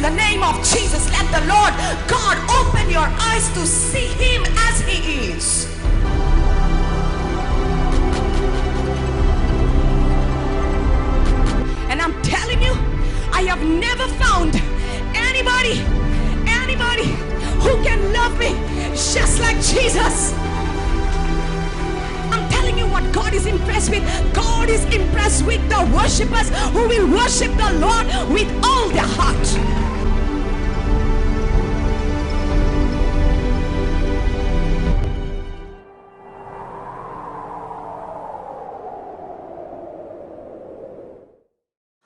the name of Jesus, let the Lord God open your eyes to see Him as He is. And I'm telling you, I have never found anybody who can love me just like Jesus. I'm telling you what God is impressed with. God is impressed with the worshipers who will worship the Lord with all their heart.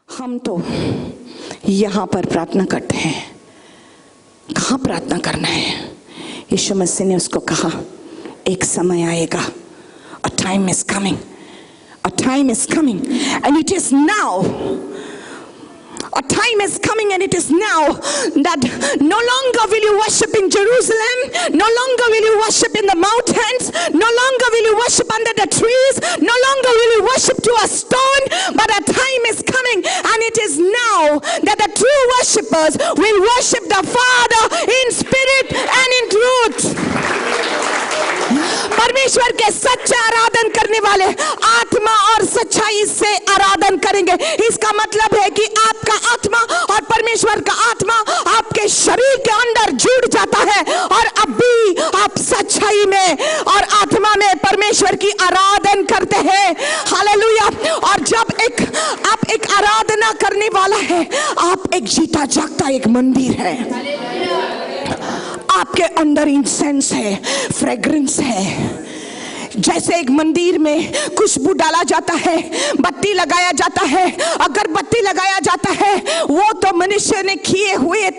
हम तो यहाँ पर प्रार्थना करते हैं, कहाँ प्रार्थना करना है? यीशु मसीह ने उसको कहा, एक समय आएगा, a time is coming, a time is coming, and it is now. A time is coming and it is now that no longer will you worship in Jerusalem, no longer will you worship in the mountains, no longer will you worship under the trees, no longer will you worship to a stone, but a time is coming and it is now that the true worshippers will worship the Father in spirit and in truth. परमेश्वर के सच्चा आराधन करने वाले आत्मा और सच्चाई से आराधन करेंगे। इसका मतलब है कि आपका आत्मा और परमेश्वर का आत्मा आपके शरीर के अंदर जुड़ जाता है और अभी आप सच्चाई में और आत्मा में परमेश्वर की आराधन करते हैं। हालेलुया। और जब आप एक आराधना करने वाला है, आप एक जीता जागता एक मंदिर है। आपके अंदर इंसेंस है, फ्रेग्रेंस है। जैसे एक मंदिर में खुशबू डाला जाता है, बत्ती लगाया जाता है, अगरबत्ती लगाया जाता है, वो तो मनुष्य ने किए हुए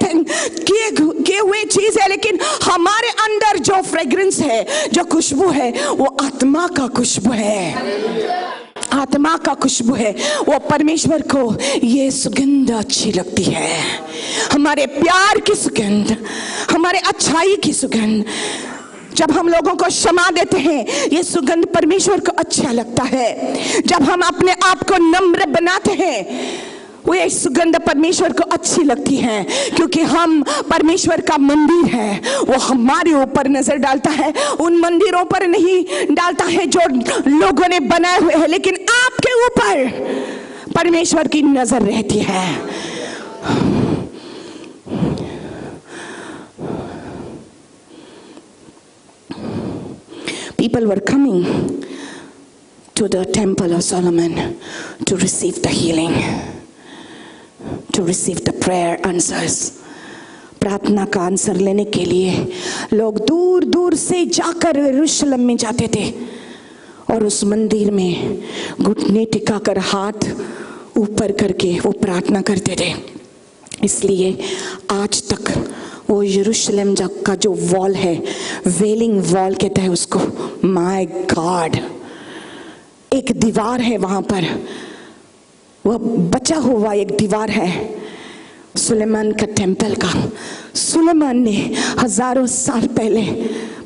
चीज है, लेकिन हमारे अंदर जो फ्रेग्रेंस है, जो खुशबू है, वो आत्मा का खुशबू है। आत्मा का खुशबू है। वो परमेश्वर को ये सुगंध अच्छी लगती है, हमारे प्यार की सुगंध, हमारे अच्छाई की सुगंध। जब हम लोगों को क्षमा देते हैं, ये सुगंध परमेश्वर को अच्छा लगता है। जब हम अपने आप को नम्र बनाते हैं, वो ये सुगंध परमेश्वर को अच्छी लगती है, क्योंकि हम परमेश्वर का मंदिर है। वो हमारे ऊपर नजर डालता है, उन मंदिरों पर नहीं डालता है जो लोगों ने बनाए हुए हैं, लेकिन आपके ऊपर परमेश्वर की नजर रहती है। People were coming to the temple of Solomon to receive the healing, to receive the prayer answers. प्रार्थना का आंसर लेने के लिए लोग दूर दूर से जाकर यरूशलेम में जाते थे और उस मंदिर में घुटने टिकाकर हाथ ऊपर करके वो प्रार्थना करते थे। इसलिए आज तक वो यरूशलेम का जो वॉल है, वेलिंग वॉल कहते हैं उसको, माय गॉड, एक दीवार है वहां पर, वो बचा हुआ एक दीवार है सुलेमान का टेम्पल का। सुलेमान ने हजारों साल पहले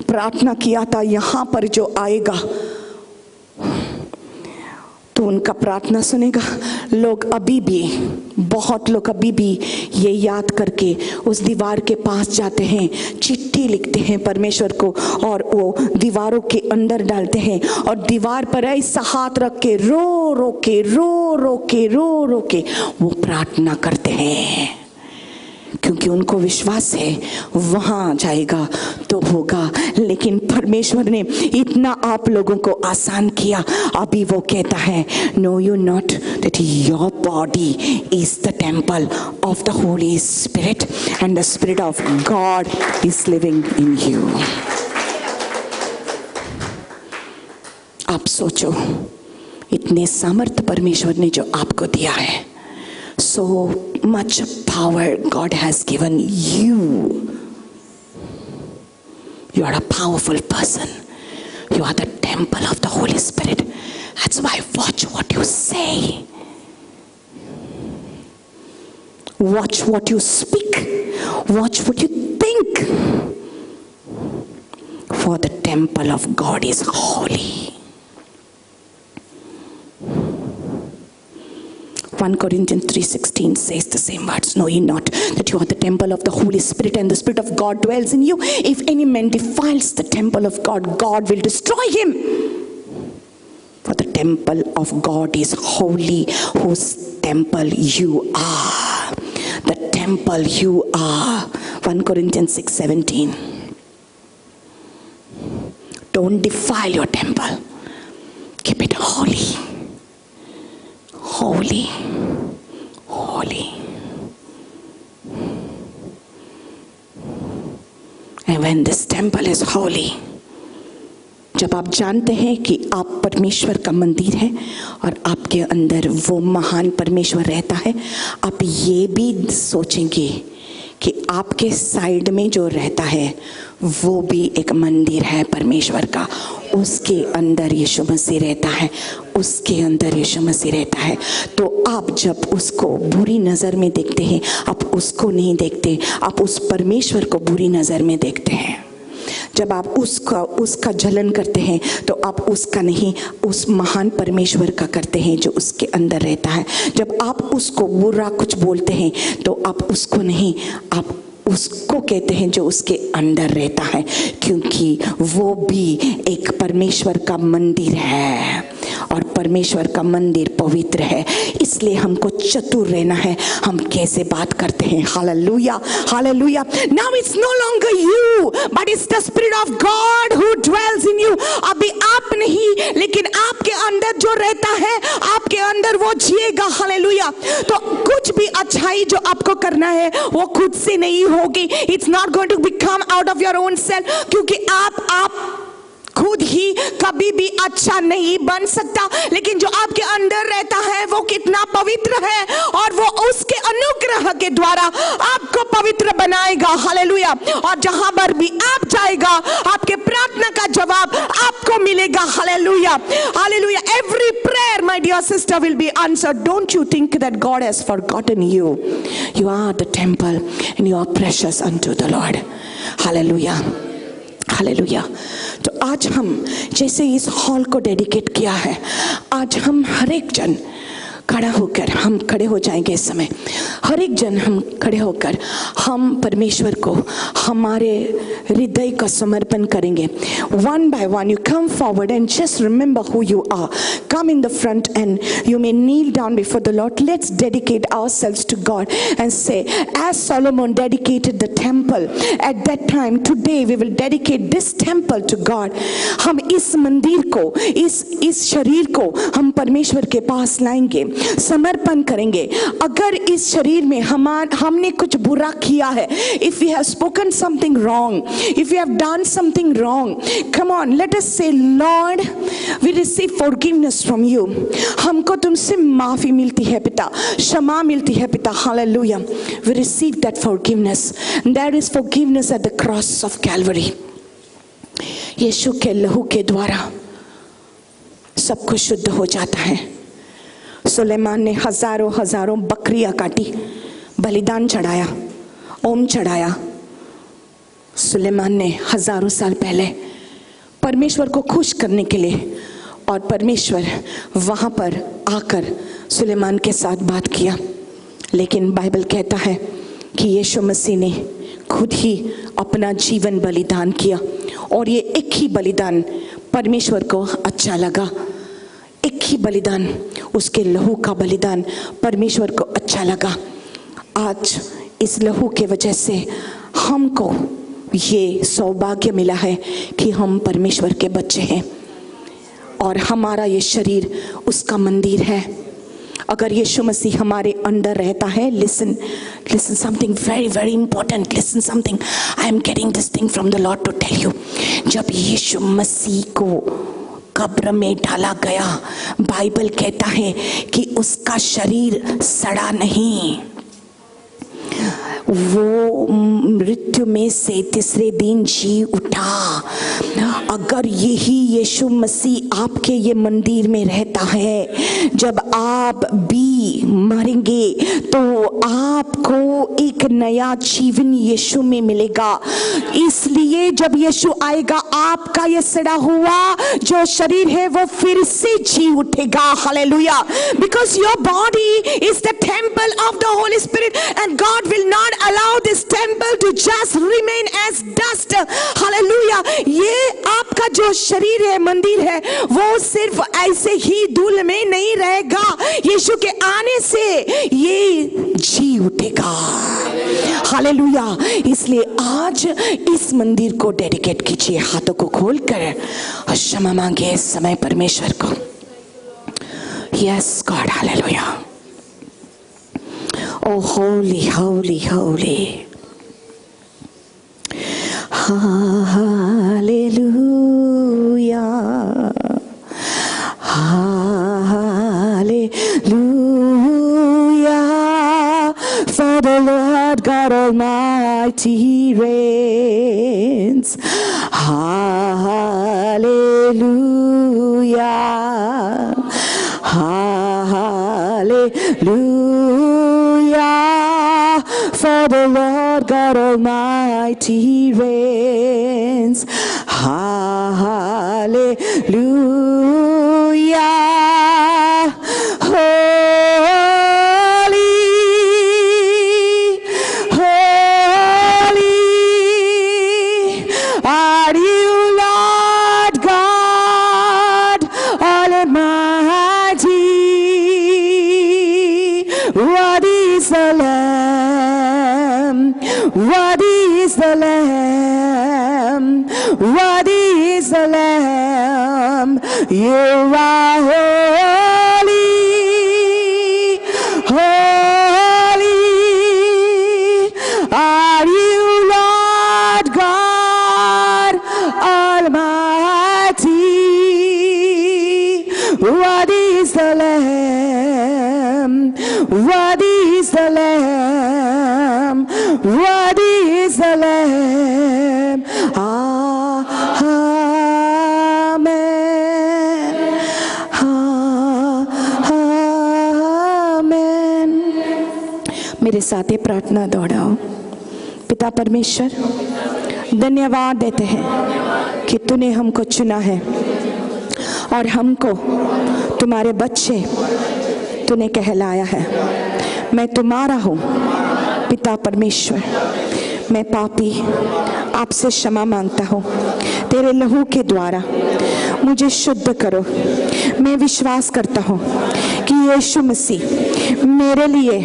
प्रार्थना किया था, यहाँ पर जो आएगा तो उनका प्रार्थना सुनेगा। लोग अभी भी, बहुत लोग अभी भी ये याद करके उस दीवार के पास जाते हैं, चिट्ठी लिखते हैं परमेश्वर को और वो दीवारों के अंदर डालते हैं और दीवार पर ऐसा हाथ रख के रो रो के वो प्रार्थना करते हैं, क्योंकि उनको विश्वास है वहां जाएगा तो होगा। लेकिन परमेश्वर ने इतना आप लोगों को आसान किया, अभी वो कहता है, know you not that your body is the temple of the Holy Spirit and the spirit of God is living in you. आप सोचो, इतने सामर्थ्य परमेश्वर ने जो आपको दिया है, so much power God has given you. You are a powerful person. You are the temple of the Holy Spirit. That's why watch what you say. Watch what you speak. Watch what you think. For the temple of God is holy. 1 Corinthians 3:16 says the same words. Know ye not that you are the temple of the Holy Spirit and the Spirit of God dwells in you? If any man defiles the temple of God, God will destroy him. For the temple of God is holy, whose temple you are. The temple you are. 1 Corinthians 6:17. Don't defile your temple. Keep it holy. Holy. Holy. And when this temple is holy, जब आप जानते हैं कि आप परमेश्वर का मंदिर है और आपके अंदर वो महान परमेश्वर रहता है, आप ये भी सोचेंगे कि आपके साइड में जो रहता है वो भी एक मंदिर है परमेश्वर का। उसके अंदर यीशु मसीह रहता है, उसके अंदर यीशु मसीह रहता है। तो आप जब उसको बुरी नज़र में देखते हैं, आप उसको नहीं देखते, आप उस परमेश्वर को बुरी नज़र में देखते हैं। जब आप उसका जलन करते हैं तो आप उसका नहीं, उस महान परमेश्वर का करते हैं जो उसके अंदर रहता है। जब आप उसको बुरा कुछ बोलते हैं तो आप उसको नहीं, आप उसको कहते हैं जो उसके अंदर रहता है, क्योंकि वो भी एक परमेश्वर का मंदिर है और परमेश्वर का मंदिर पवित्र है। इसलिए हमको चतुर रहना है, हम कैसे बात करते हैं। Hallelujah, hallelujah. Now it's no longer you, but it's the Spirit of God who dwells in you. अभी आप नहीं, लेकिन आपके अंदर जो रहता है, आपके अंदर वो जिएगा। हालेलुया। तो कुछ भी अच्छाई जो आपको करना है वो खुद से नहीं होगी। It's not going to become out of your own self, क्योंकि आप खुद ही कभी भी अच्छा नहीं बन सकता, लेकिन जो आपके अंदर रहता है वो कितना पवित्र है और वो उसके अनुग्रह के द्वारा आपको पवित्र बनाएगा। हालेलुया। और जहां पर भी आप जाएगा, आपके प्रार्थना का जवाब आपको मिलेगा। Hallelujah, hallelujah. Every prayer, my dear sister, will be answered. Don't you think that God has forgotten you? You are the temple and you are precious unto the Lord. Hallelujah. Hallelujah. तो आज हम जैसे इस hall को dedicate किया है, आज हम हर एक जन खड़ा होकर, हम खड़े हो जाएंगे इस समय, हर एक जन हम खड़े होकर हम परमेश्वर को हमारे हृदय का समर्पण करेंगे। One by one you come forward and just remember who you are. Come in the front and you may kneel down before the Lord. Let's dedicate ourselves to God and say as Solomon dedicated the temple at that time, today we will dedicate this temple to God. हम इस मंदिर को, इस शरीर को हम परमेश्वर के पास लाएंगे, समर्पण करेंगे। अगर इस शरीर में हमने कुछ बुरा किया है, if we have spoken something wrong, if we have done something wrong, come on, let us say, Lord, we receive forgiveness from you. हमको तुमसे माफी मिलती है पिता, क्षमा मिलती है पिता। Hallelujah. We receive that forgiveness. There is forgiveness at the cross of Calvary. यीशु के लहू के द्वारा सब कुछ शुद्ध हो जाता है। सुलेमान ने हजारों बकरियां काटी, बलिदान चढ़ाया, ओम चढ़ाया। सुलेमान ने हजारों साल पहले परमेश्वर को खुश करने के लिए, और परमेश्वर वहां पर आकर सुलेमान के साथ बात किया। लेकिन बाइबल कहता है कि यीशु मसीह ने खुद ही अपना जीवन बलिदान किया, और ये एक ही बलिदान परमेश्वर को अच्छा लगा। एक ही बलिदान, उसके लहू का बलिदान परमेश्वर को अच्छा लगा। आज इस लहू के वजह से हमको ये सौभाग्य मिला है कि हम परमेश्वर के बच्चे हैं और हमारा ये शरीर उसका मंदिर है। अगर यीशु मसीह हमारे अंदर रहता है, listen something very important, listen something, I am getting this thing from the Lord to tell you। जब यीशु मसीह को कब्र में डाला गया, बाइबल कहता है कि उसका शरीर सड़ा नहीं, वो मृत्यु में से तीसरे दिन जी उठा। अगर यही यीशु मसीह आपके ये मंदिर में रहता है, जब आप भी मरेंगे तो आपको एक नया जीवन यीशु में मिलेगा। इसलिए जब यीशु आएगा आपका ये सड़ा हुआ जो शरीर है वो फिर से जी उठेगा। Hallelujah. Because your body is the temple of the Holy Spirit and God will not allow this temple to just remain as dust. Hallelujah. ये आपका जो शरीर है, मंदिर है, वो सिर्फ ऐसे ही धूल में नहीं रहेगा। यीशु के आने से ये जी उठेगा। हालेलुया। इसलिए आज इस मंदिर को डेडिकेट कीजिए, हाथों को खोलकर और क्षमा मांगिए इस समय परमेश्वर को। Yes God, hallelujah. Oh holy holy holy, hallelujah hallelujah. For the Lord God Almighty reigns. Hallelujah. Hallelujah. For the Lord God Almighty reigns. Hallelujah. Worthy is the Lamb, worthy is the Lamb, you are holy, holy, are you Lord God Almighty, worthy is the Lamb, worthy is the Lamb, worthy is the Lamb. Amen. Amen. मेरे साथ ये प्रार्थना दोहराओ। पिता परमेश्वर, धन्यवाद देते हैं कि तूने हमको चुना है और हमको तुम्हारे बच्चे तूने कहलाया है। मैं तुम्हारा हूँ पिता परमेश्वर। मैं पापी आपसे क्षमा मांगता हूँ। तेरे लहू के द्वारा मुझे शुद्ध करो। मैं विश्वास करता हूँ कि यीशु मसीह मेरे लिए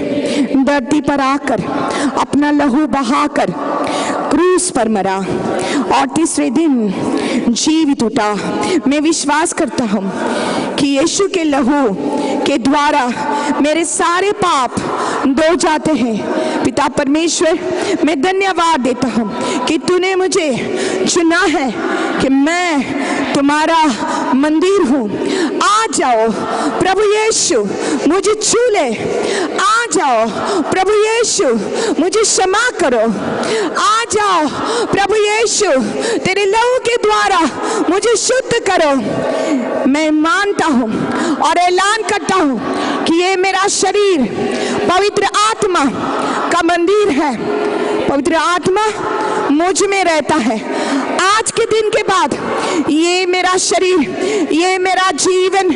धरती पर आकर अपना लहू बहाकर क्रूस पर मरा और तीसरे दिन जीवित उठा। मैं विश्वास करता हूँ कि यीशु के लहू के द्वारा मेरे सारे पाप धो जाते हैं। पिता परमेश्वर, मैं धन्यवाद देता हूँ कि तूने मुझे चुना है कि मैं तुम्हारा मंदिर हूँ। आ जाओ प्रभु यीशु, मुझे छू ले। आ जाओ प्रभु यीशु, मुझे क्षमा करो। आ जाओ प्रभु यीशु, तेरे लहू के द्वारा मुझे शुद्ध करो। मैं मानता हूँ और ऐलान करता हूँ कि ये मेरा शरीर पवित्र आत्मा का मंदिर है। पवित्र आत्मा मुझ में रहता है। आज के दिन के बाद ये मेरा शरीर, ये मेरा जीवन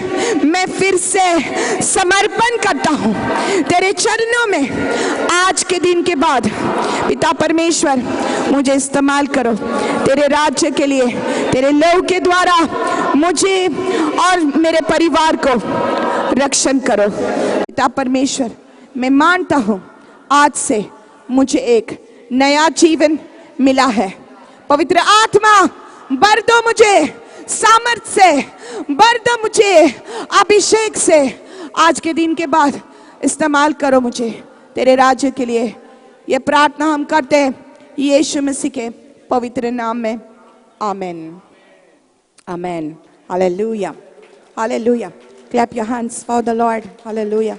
मैं फिर से समर्पण करता हूँ तेरे चरणों में। आज के दिन के बाद पिता परमेश्वर, मुझे इस्तेमाल करो तेरे राज्य के लिए। तेरे लहू के द्वारा मुझे और मेरे परिवार को रक्षण करो। पिता परमेश्वर, मैं मानता हूँ आज से मुझे एक नया जीवन मिला है। पवित्र आत्मा भर दो मुझे सामर्थ से, भर दो मुझे अभिषेक से। आज के दिन के बाद इस्तेमाल करो मुझे तेरे राज्य के लिए। ये प्रार्थना हम करते हैं यीशु मसीह के पवित्र नाम में। Amen, amen. Hallelujah, hallelujah. Clap your hands for the Lord. Hallelujah.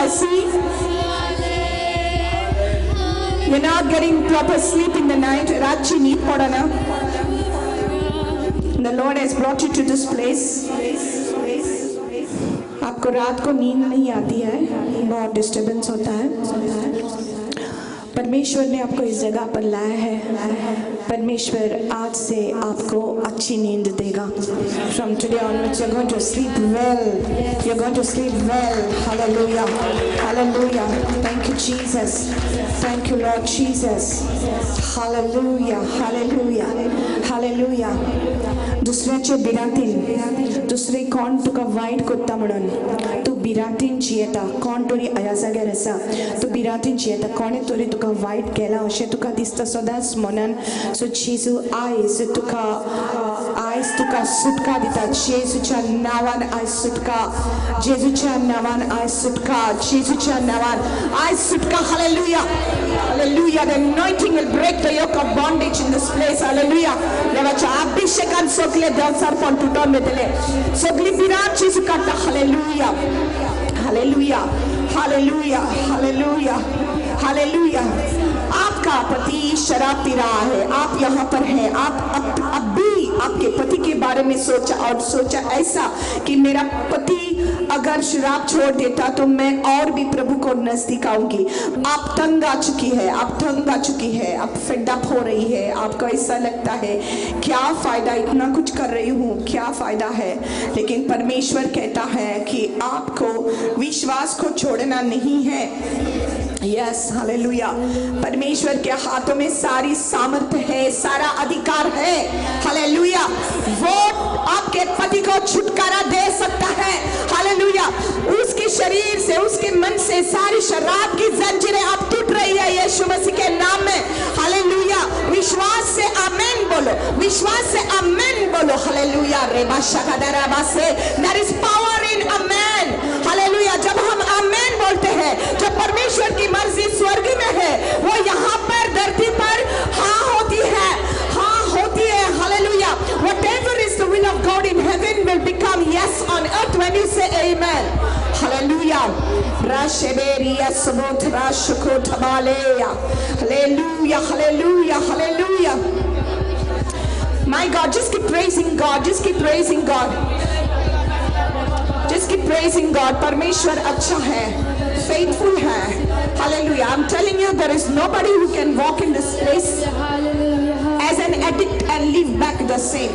I see. You're not getting proper sleep in the night. रात नींद पड़ा ना. The Lord has brought you to this place. आपको रात को नींद नहीं आती है, बहुत डिस्टर्बेंस होता है. परमेश्वर ने आपको इस जगह पर लाया है. परमेश्वर आज से आपको अच्छी नींद देगा. From today onwards you're going to sleep well. You're going to sleep well. Hallelujah. Hallelujah. Thank you Jesus. Thank you Lord Jesus. Hallelujah. Hallelujah. Hallelujah. दुसऱ्याचे बिरातीन दुसरे कोण तुका वाईट कोत्ता म्हणून तू बिरातीन जियेता. कोण तरी ह्या जाग्यार आसा तू बिरातीन जियेता. कोणे तरी तुका वाईट केला अशें तुका दिसता सदांच मनान. सो जेजू आयज तुका सुटका दिता. जेजूच्या नांवान आयज सुटका. जेजूच्या नांवान आयज सुटका. जेजूच्या नांवान आयज सुटका. Hallelujah. Hallelujah. The anointing will break the yoke of bondage in this place. Hallelujah. देवाच्या अभिषेकान सगळे देवचार पण तुटून वयतले. सगळी बिरांची काडटा. Hallelujah. Hallelujah. Hallelujah. Hallelujah. Hallelujah. आपका पति शराब पी रहा है. आप यहाँ पर हैं. आप अब भी आपके पति के बारे में सोचा ऐसा कि मेरा पति अगर शराब छोड़ देता तो मैं और भी प्रभु को नजदीक आऊंगी. आप तंग आ चुकी है. आप तंग आ चुकी है. आप फेड अप हो रही है. आपको ऐसा लगता है क्या फायदा, इतना कुछ कर रही हूँ, क्या फायदा है. लेकिन परमेश्वर कहता है कि आपको विश्वास को छोड़ना नहीं है. Yes hallelujah. परमेश्वर के हाथों में सारी सामर्थ्य है, सारा अधिकार है. हालेलुया. वो आपके पति को छुटकारा दे सकता है. हालेलुया. उसके शरीर से, उसके मन से सारी शराब की जंजीरें अब टूट रही है यीशु मसीह के नाम में. हालेलुया. विश्वास से आमीन बोलो. विश्वास से आमीन बोलो. हालेलुया. रेबा शकादराबा से देयर इज पावर इन आमीन. हालेलुया. जब हम आमीन बोलते हैं, जब परमेश्वर की मर्जी स्वर्ग में है, वो यहाँ पर धरती पर हाँ होती है. हाँ होती है. Hallelujah. Whatever is the will of God in heaven will become yes on earth when you say amen. Hallelujah. Rasheberia sabot rashukot maleya. Hallelujah. Hallelujah. Hallelujah. My God, just keep praising God. Just keep praising God. Just keep praising God. परमेश्वर अच्छा है, faithful है. Hallelujah. I'm telling you, there is nobody who can walk in this place as an addict and live back the same.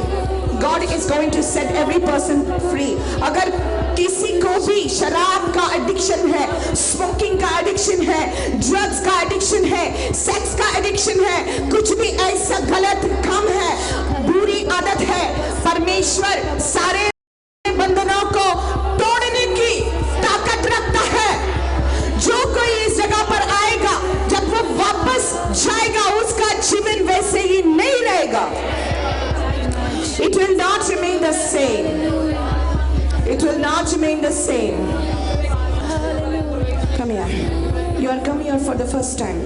God is going to set every person free. अगर किसी को भी शराब का एडिक्शन है, smoking का addiction है, drugs का एडिक्शन है, सेक्स का एडिक्शन है, कुछ भी ऐसा गलत काम है, बुरी आदत है, परमेश्वर सारे बंधनों को तोड़ने की ताकत रखता है. जो कोई इस जगह पर आएगा, जब वो वापस जाएगा, उसका जीवन वैसे ही नहीं रहेगा. It will not remain the same. It will not remain the same. Come here. You are coming here for the first time.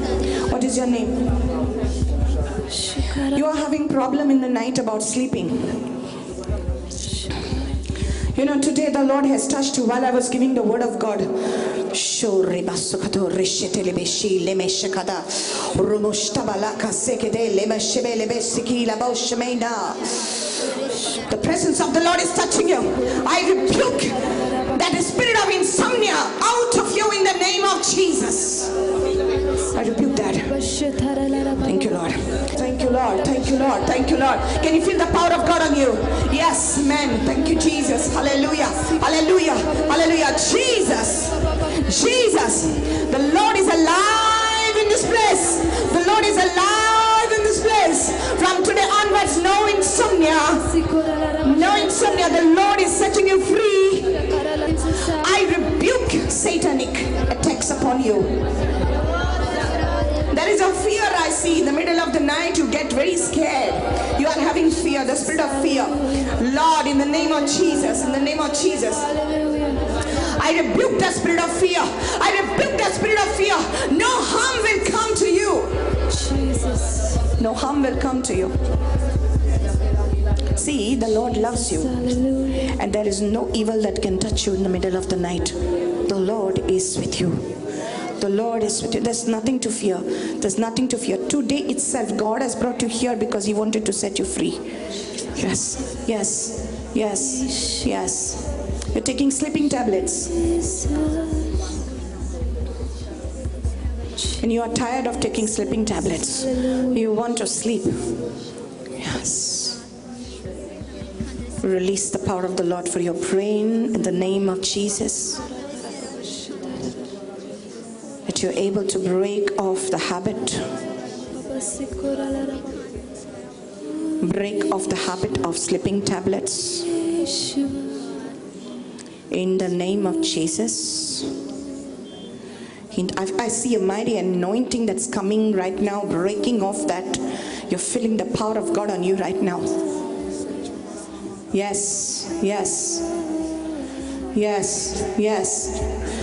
What is your name? You are having problem in the night about sleeping. You know, today the Lord has touched you while I was giving the word of God. The presence of the Lord is touching you. I rebuke that spirit of insomnia out of you in the name of Jesus. I rebuke that. Thank you, Lord. Thank you, Lord. Thank you, Lord. Thank you, Lord. Can you feel the power of God on you? Yes, amen. Thank you, Jesus. Hallelujah. Hallelujah. Hallelujah. Jesus. Jesus. The Lord is alive in this place. The Lord is alive in this place. From today onwards, no insomnia. No insomnia. The Lord is setting you free. I rebuke satanic attacks upon you. There is a fear I see in the middle of the night. You get very scared. You are having fear, the spirit of fear. Lord, in the name of Jesus, in the name of Jesus, I rebuke the spirit of fear. I rebuke the spirit of fear. No harm will come to you. Jesus. No harm will come to you. See, the Lord loves you. And there is no evil that can touch you in the middle of the night. The Lord is with you. The Lord is with you. There's nothing to fear. There's nothing to fear. Today itself, God has brought you here because He wanted to set you free. Yes, yes, yes, yes. You're taking sleeping tablets. And you are tired of taking sleeping tablets. You want to sleep. Yes. Release the power of the Lord for your brain in the name of Jesus. That you're able to break off the habit. Break off the habit of sleeping tablets. In the name of Jesus. I see a mighty anointing that's coming right now, breaking off that. You're feeling the power of God on you right now. Yes, yes, yes, yes.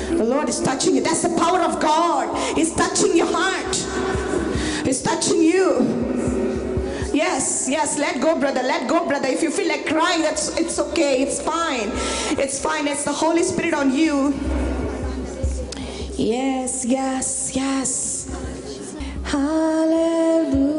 The Lord is touching you. That's the power of God. He's touching your heart. He's touching you. Yes, yes, let go, brother. Let go, brother. If you feel like crying, it's okay. It's fine. It's fine. It's the Holy Spirit on you. Yes, yes, yes. Hallelujah.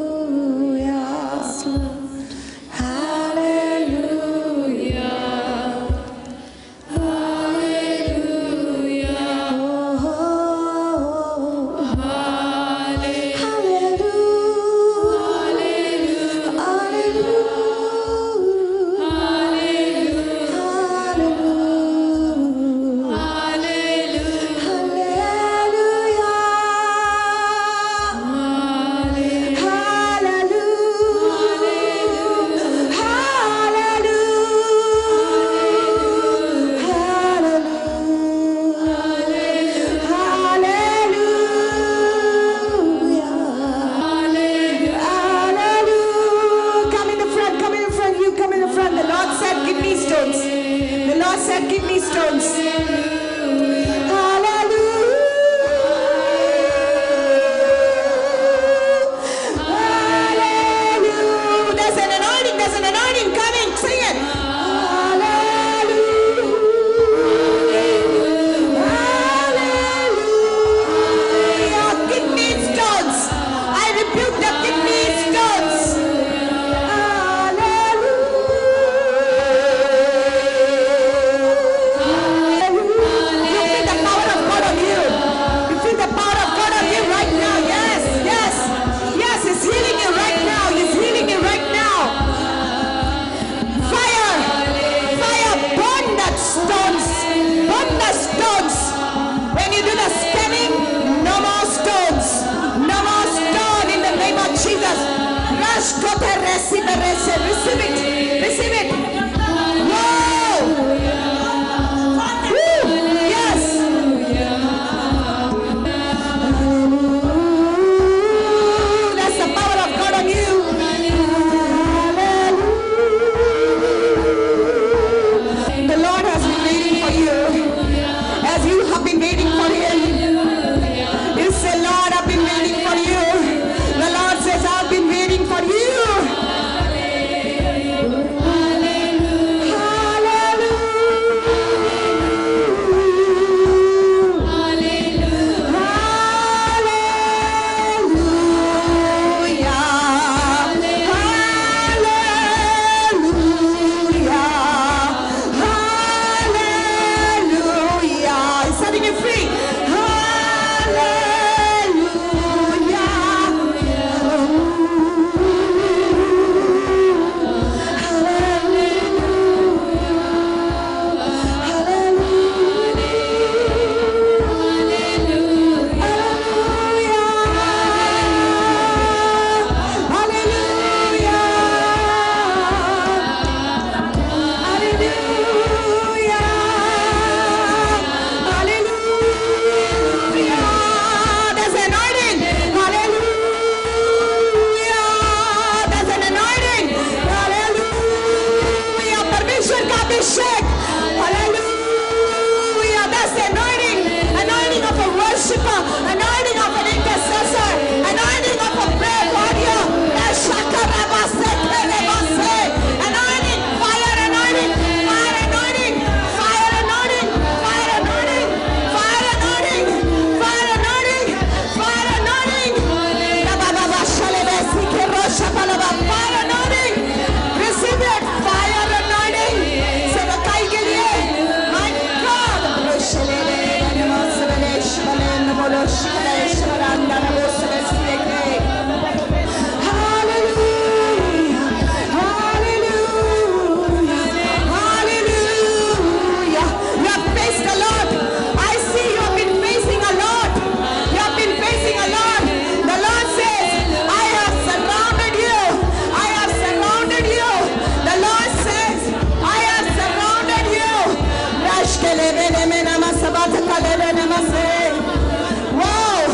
Wow!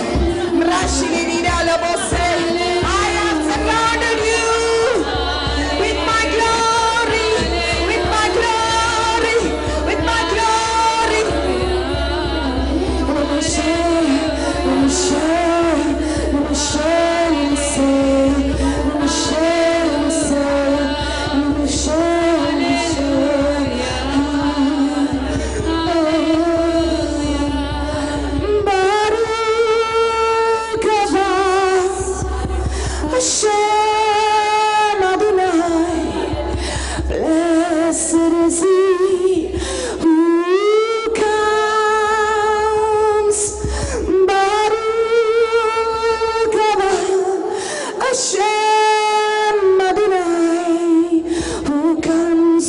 I have surrounded you with my glory, with my glory, with my glory. Let me Hashem Adonai, blessed is He who comes. Baruch haba Hashem Adonai, who comes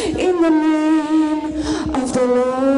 in the name of the Lord.